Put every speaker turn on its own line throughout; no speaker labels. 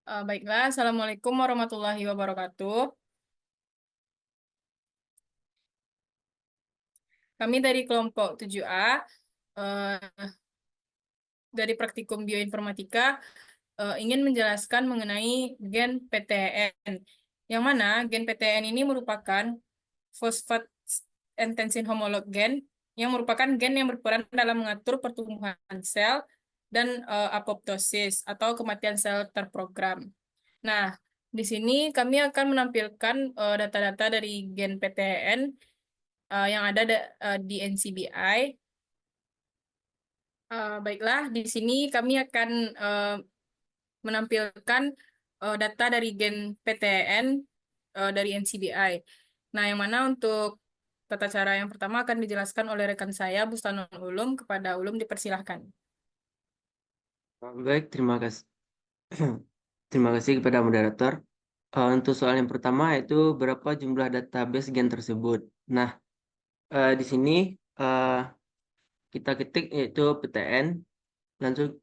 Baiklah, Assalamualaikum warahmatullahi wabarakatuh. Kami dari kelompok 7A, eh, dari Praktikum Bioinformatika, ingin menjelaskan mengenai gen PTN, yang mana gen PTN ini merupakan fosfat entensin homolog gen, yang merupakan gen yang berperan dalam mengatur pertumbuhan sel dan apoptosis atau kematian sel terprogram. Nah, di sini kami akan menampilkan data-data dari gen PTN yang ada di NCBI. Baiklah, di sini kami akan menampilkan data dari gen PTN dari NCBI. Nah, yang mana untuk tata cara yang pertama akan dijelaskan oleh rekan saya, Bustanul Ulum. Kepada Ulum dipersilahkan.
Baik, terima kasih. Terima kasih kepada moderator. Untuk soal yang pertama itu berapa jumlah database gen tersebut. Nah, di sini eh, kita ketik yaitu PTN,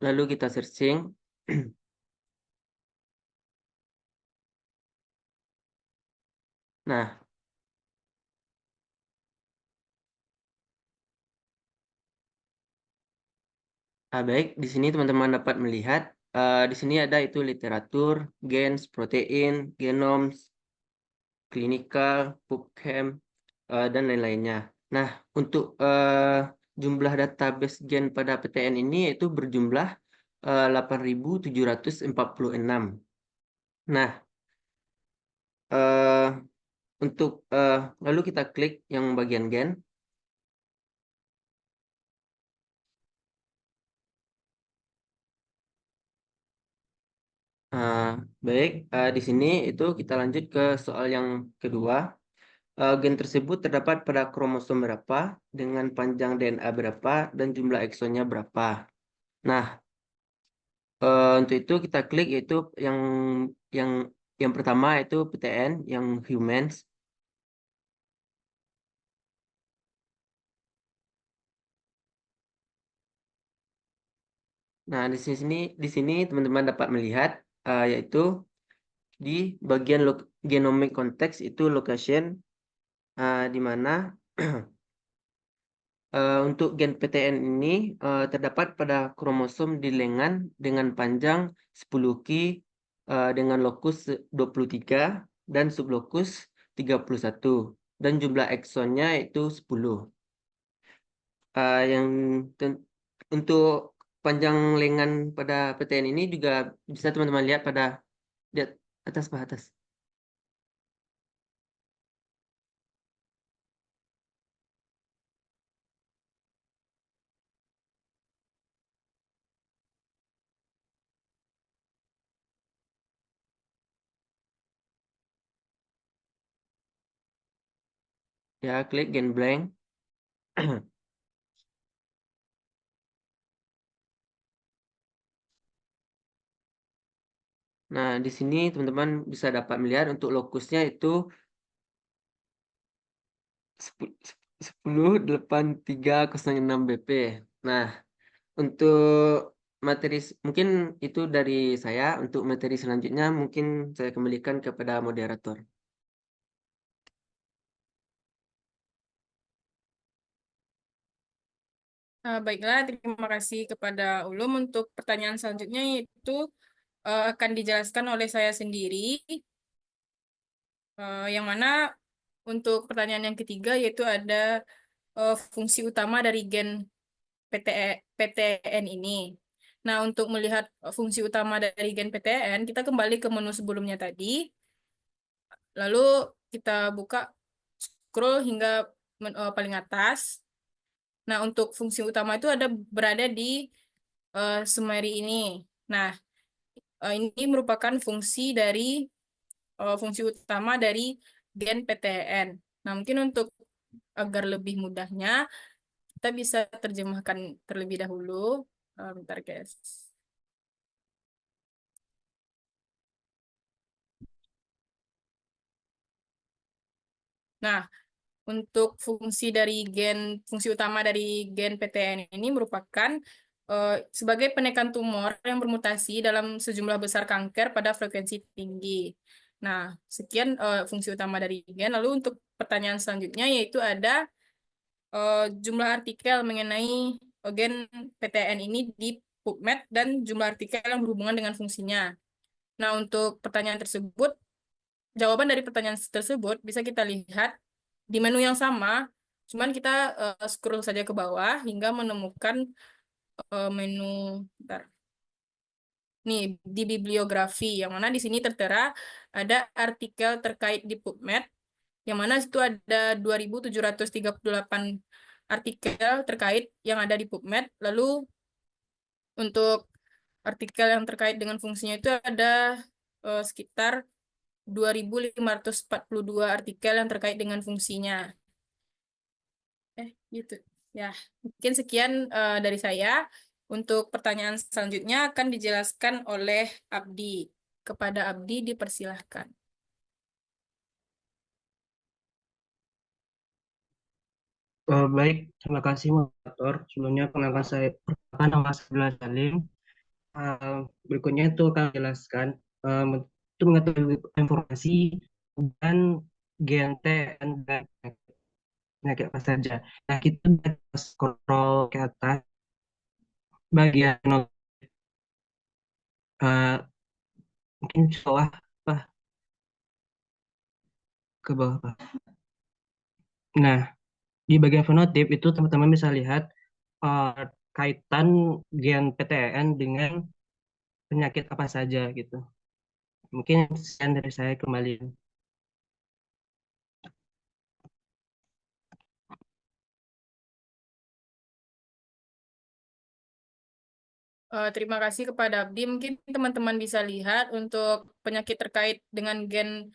lalu kita searching. Nah, baik, di sini teman-teman dapat melihat di sini ada itu literatur, gens, protein, genomes, klinikal, PubChem, dan lain-lainnya. Nah, untuk jumlah database gen pada PTN ini yaitu berjumlah 8.746. Nah, eh, untuk lalu kita klik yang bagian gen. Eh, baik, di sini itu kita lanjut ke soal yang kedua. Gen tersebut terdapat pada kromosom berapa, dengan panjang DNA berapa, dan jumlah eksonnya berapa. Nah, untuk itu kita klik yaitu yang yang pertama itu PTN yang humans. Nah, di sini teman-teman dapat melihat yaitu di bagian genomic context itu location, di mana untuk gen PTN ini terdapat pada kromosom di lengan dengan panjang 10 ki, dengan lokus 23 dan sublokus 31, dan jumlah eksonnya itu 10. Yang untuk panjang lengan pada PTN ini juga bisa teman-teman lihat pada di atas, Pak, atas. Ya, klik gen blank. Nah, di sini teman-teman bisa dapat melihat untuk lokusnya itu 10.8306 BP. Nah, untuk mungkin itu dari saya. Untuk materi selanjutnya mungkin saya kembalikan kepada moderator.
Baiklah, terima kasih kepada Ulum. Untuk pertanyaan selanjutnya itu akan dijelaskan oleh saya sendiri, yang mana untuk pertanyaan yang ketiga yaitu ada fungsi utama dari gen PTN ini. Nah, untuk melihat fungsi utama dari gen PTN, kita kembali ke menu sebelumnya tadi, lalu kita buka scroll hingga paling atas. Nah, untuk fungsi utama itu berada di summary ini. Nah, ini merupakan fungsi utama dari gen PTN. Nah, mungkin untuk agar lebih mudahnya, kita bisa terjemahkan terlebih dahulu. Bentar, guys. Nah, untuk fungsi utama dari gen PTN ini merupakan sebagai penekan tumor yang bermutasi dalam sejumlah besar kanker pada frekuensi tinggi. Nah, sekian fungsi utama dari gen. Lalu untuk pertanyaan selanjutnya yaitu ada jumlah artikel mengenai gen PTN ini di PubMed dan jumlah artikel yang berhubungan dengan fungsinya. Nah, untuk pertanyaan tersebut, jawaban dari pertanyaan tersebut bisa kita lihat di menu yang sama, cuman kita scroll saja ke bawah hingga menemukan menu, bentar. Nih, di bibliografi, yang mana di sini tertera ada artikel terkait di PubMed, yang mana itu ada 2.738 artikel terkait yang ada di PubMed. Lalu untuk artikel yang terkait dengan fungsinya itu ada sekitar 2.542 artikel yang terkait dengan fungsinya. Gitu. Ya, mungkin sekian dari saya. Untuk pertanyaan selanjutnya akan dijelaskan oleh Abdi. Kepada Abdi dipersilahkan.
Baik, terima kasih moderator. Sebelumnya perkenalkan saya, perkenalkan nama saya Abdullah Salim. Berikutnya itu akan jelaskan itu mengetahui informasi dan GNT dan penyakit apa saja. Nah, kita bisa scroll ke atas bagian mungkin ke bawah apa ke bawah apa. Nah, di bagian fenotip itu teman-teman bisa lihat eh, kaitan gen PTN dengan penyakit apa saja gitu. Mungkin sekian dari saya kembali.
Terima kasih kepada Abdi. Mungkin teman-teman bisa lihat untuk penyakit terkait dengan gen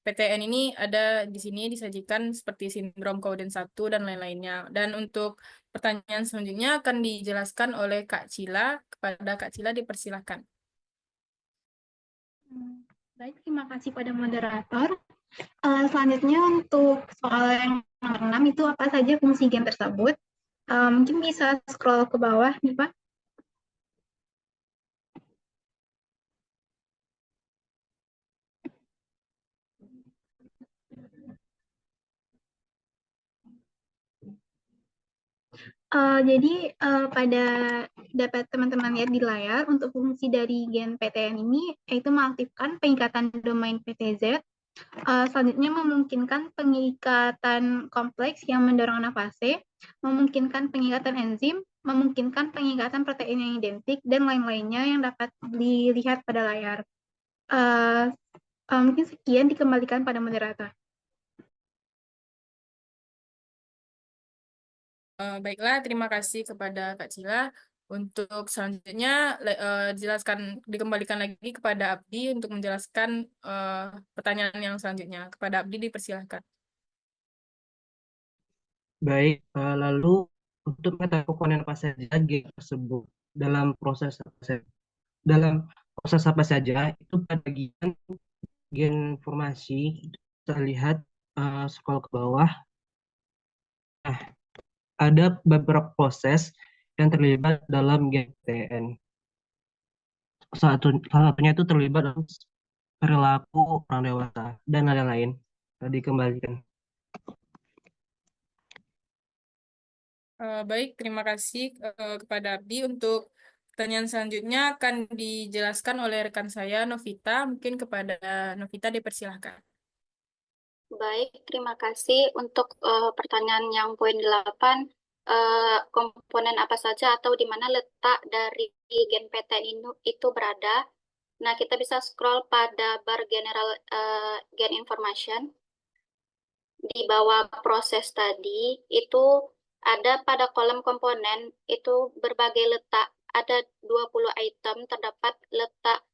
PTN ini ada di sini disajikan seperti sindrom Cowden 1 dan lain-lainnya. Dan untuk pertanyaan selanjutnya akan dijelaskan oleh Kak Cila. Kepada Kak Cila dipersilahkan.
Baik, terima kasih pada moderator. Selanjutnya untuk soal yang nomor 6 itu apa saja fungsi gen tersebut. Mungkin bisa scroll ke bawah nih Pak. Jadi pada dapat teman-teman lihat di layar untuk fungsi dari gen PTN ini yaitu mengaktifkan pengikatan domain PTZ. Selanjutnya memungkinkan pengikatan kompleks yang mendorong anafase, memungkinkan pengikatan enzim, memungkinkan pengikatan protein yang identik, dan lain-lainnya yang dapat dilihat pada layar. Mungkin sekian dikembalikan pada moderator.
Baiklah, terima kasih kepada Kak Cila. Untuk selanjutnya, jelaskan dikembalikan lagi kepada Abdi untuk menjelaskan pertanyaan yang selanjutnya. Kepada Abdi dipersilahkan.
Baik, lalu untuk mengetahui komponen apa saja gen tersebut dalam proses apa saja, dalam proses apa saja itu pada bagian gen informasi itu kita lihat scroll ke bawah. Nah, ada beberapa proses yang terlibat dalam gen PTN. Salah satunya itu terlibat dalam perilaku orang dewasa dan lain-lain. Tadi kembalikan.
Baik, terima kasih kepada Abdi. Untuk pertanyaan selanjutnya akan dijelaskan oleh rekan saya, Novita. Mungkin kepada Novita dipersilahkan.
Baik, terima kasih untuk pertanyaan yang poin 8. Komponen apa saja atau di mana letak dari gen PTN itu berada. Nah, kita bisa scroll pada bar general gen information. Di bawah proses tadi, itu ada pada kolom komponen, itu berbagai letak. Ada 20 item terdapat letak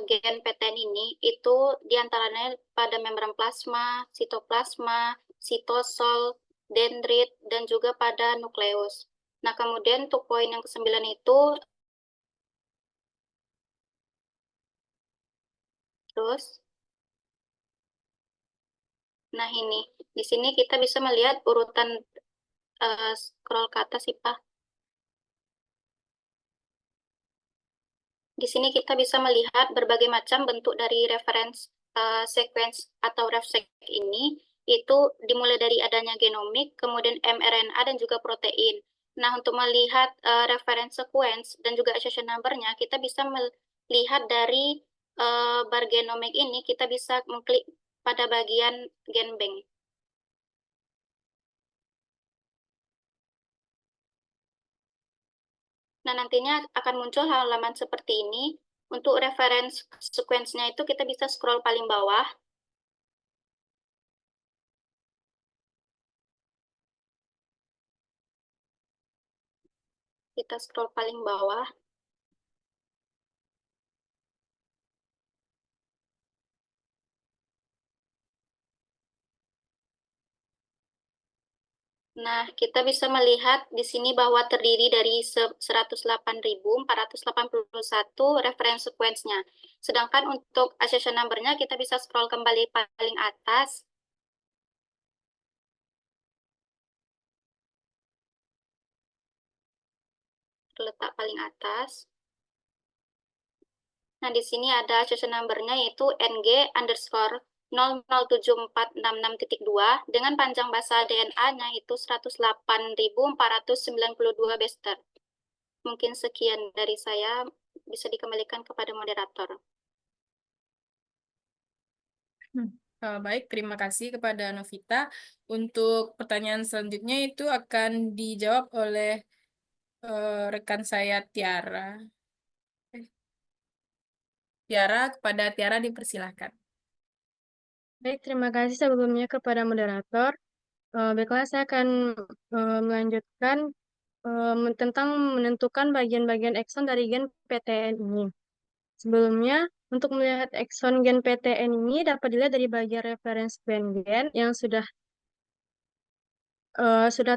gen PTN ini itu diantaranya pada membran plasma, sitoplasma, sitosol, dendrit, dan juga pada nukleus. Nah, kemudian untuk poin yang ke-9 itu, terus, nah ini, di sini kita bisa melihat urutan scroll ke atas sih, Pak. Di sini kita bisa melihat berbagai macam bentuk dari reference sequence atau RefSeq ini, itu dimulai dari adanya genomik, kemudian mRNA dan juga protein. Nah, untuk melihat reference sequence dan juga accession number-nya, kita bisa melihat dari bar genomik ini, kita bisa mengklik pada bagian GenBank. Nah, nantinya akan muncul halaman seperti ini. Untuk reference sequence-nya itu kita bisa scroll paling bawah. Kita scroll paling bawah. Nah, kita bisa melihat di sini bahwa terdiri dari 108.481 reference sequence-nya. Sedangkan untuk accession number-nya kita bisa scroll kembali paling atas. Terletak paling atas. Nah, di sini ada accession number-nya yaitu NG_007466.2 dengan panjang basa DNA-nya itu 108.492 bester. Mungkin sekian dari saya, bisa dikembalikan kepada moderator.
Baik, terima kasih kepada Novita. Untuk pertanyaan selanjutnya itu akan dijawab oleh rekan saya Tiara. Tiara, kepada Tiara dipersilahkan.
Baik, terima kasih sebelumnya kepada moderator. Baiklah, saya akan melanjutkan tentang menentukan bagian-bagian ekson dari gen PTN ini. Sebelumnya, untuk melihat ekson gen PTN ini dapat dilihat dari bagian reference gen yang sudah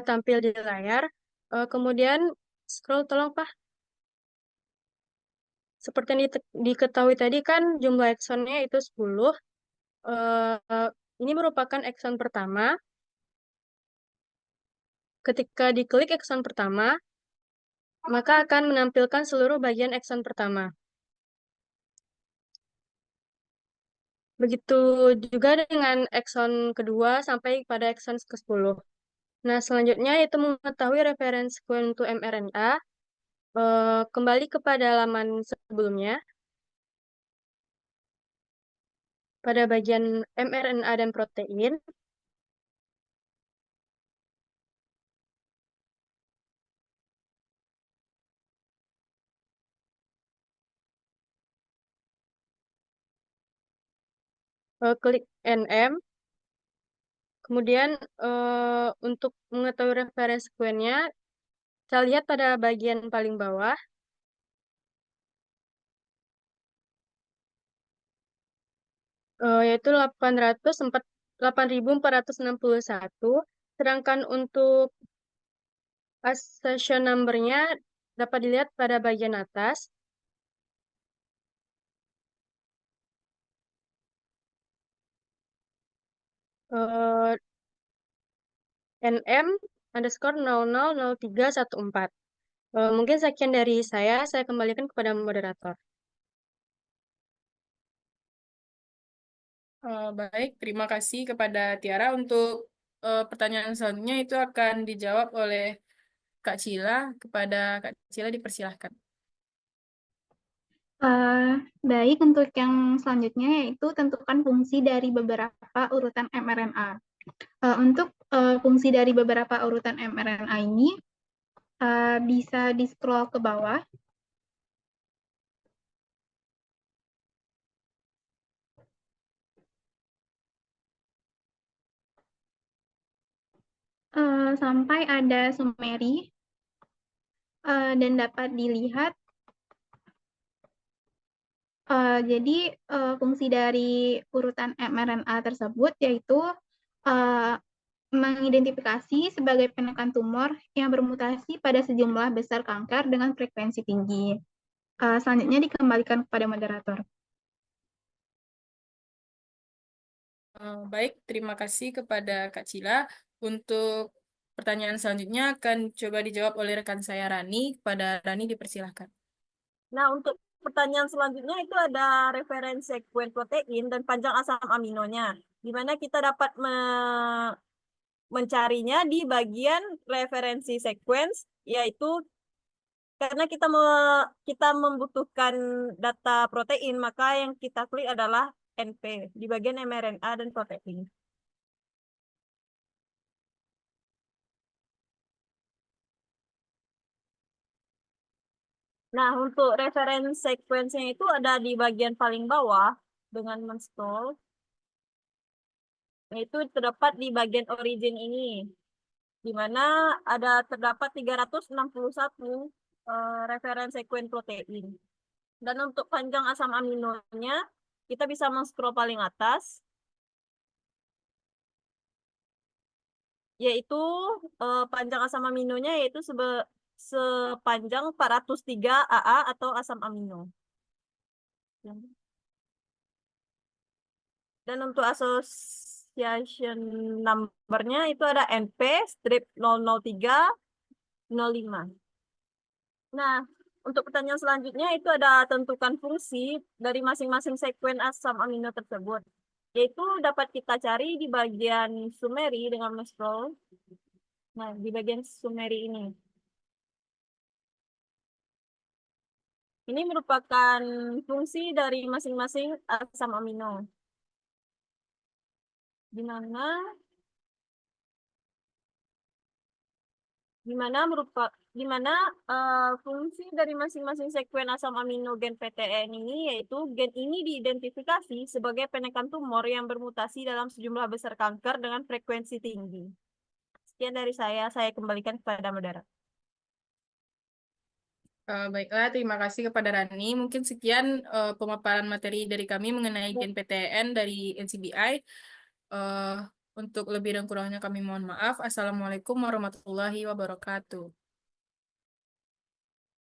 tampil di layar. Kemudian scroll, tolong Pak. Seperti yang diketahui tadi kan jumlah eksonnya itu 10. Ini merupakan ekson pertama. Ketika diklik ekson pertama, maka akan menampilkan seluruh bagian ekson pertama. Begitu juga dengan ekson kedua sampai pada ekson ke-10. Nah, selanjutnya itu mengetahui referensi sequence to mRNA. Kembali kepada halaman sebelumnya. Pada bagian mRNA dan protein, klik NM. Kemudian untuk mengetahui referensi sequence-nya, kita lihat pada bagian paling bawah. Yaitu 8.461. Sedangkan untuk accession number-nya dapat dilihat pada bagian atas. NM_000314. Mungkin sekian dari saya kembalikan kepada moderator.
Baik, terima kasih kepada Tiara. Untuk pertanyaan selanjutnya itu akan dijawab oleh Kak Cila. Kepada Kak Cila dipersilahkan.
Baik, untuk yang selanjutnya yaitu tentukan fungsi dari beberapa urutan mRNA. Untuk fungsi dari beberapa urutan mRNA ini bisa di-scroll ke bawah. Sampai ada summary dan dapat dilihat. Jadi fungsi dari urutan mRNA tersebut yaitu mengidentifikasi sebagai penekan tumor yang bermutasi pada sejumlah besar kanker dengan frekuensi tinggi. Selanjutnya dikembalikan kepada moderator.
Baik, terima kasih kepada Kak Cila. Untuk pertanyaan selanjutnya akan coba dijawab oleh rekan saya Rani. Kepada Rani dipersilahkan.
Nah, untuk pertanyaan selanjutnya itu ada referensi sekuen protein dan panjang asam aminonya, di mana kita dapat mencarinya di bagian referensi sequence, yaitu karena kita membutuhkan data protein, maka yang kita klik adalah NP di bagian mRNA dan protein. Nah, untuk reference sequence-nya itu ada di bagian paling bawah dengan men-scroll. Itu terdapat di bagian origin ini, di mana terdapat 361 reference sequence protein. Dan untuk panjang asam aminonya, kita bisa men-scroll paling atas, yaitu panjang asam aminonya yaitu sepanjang 403 AA atau asam amino. Dan untuk association number-nya itu ada NP strip 00305. Nah, untuk pertanyaan selanjutnya itu ada tentukan fungsi dari masing-masing sekuen asam amino tersebut, yaitu dapat kita cari di bagian summary dengan scroll. Nah, di bagian summary ini. Ini merupakan fungsi dari masing-masing asam amino. Di mana fungsi dari masing-masing sekuen asam amino gen PTN ini, yaitu gen ini diidentifikasi sebagai penekan tumor yang bermutasi dalam sejumlah besar kanker dengan frekuensi tinggi. Sekian dari saya kembalikan kepada moderator.
Baiklah, terima kasih kepada Rani. Mungkin sekian pemaparan materi dari kami mengenai gen PTN dari NCBI. Untuk lebih dan kurangnya kami mohon maaf. Assalamualaikum warahmatullahi wabarakatuh.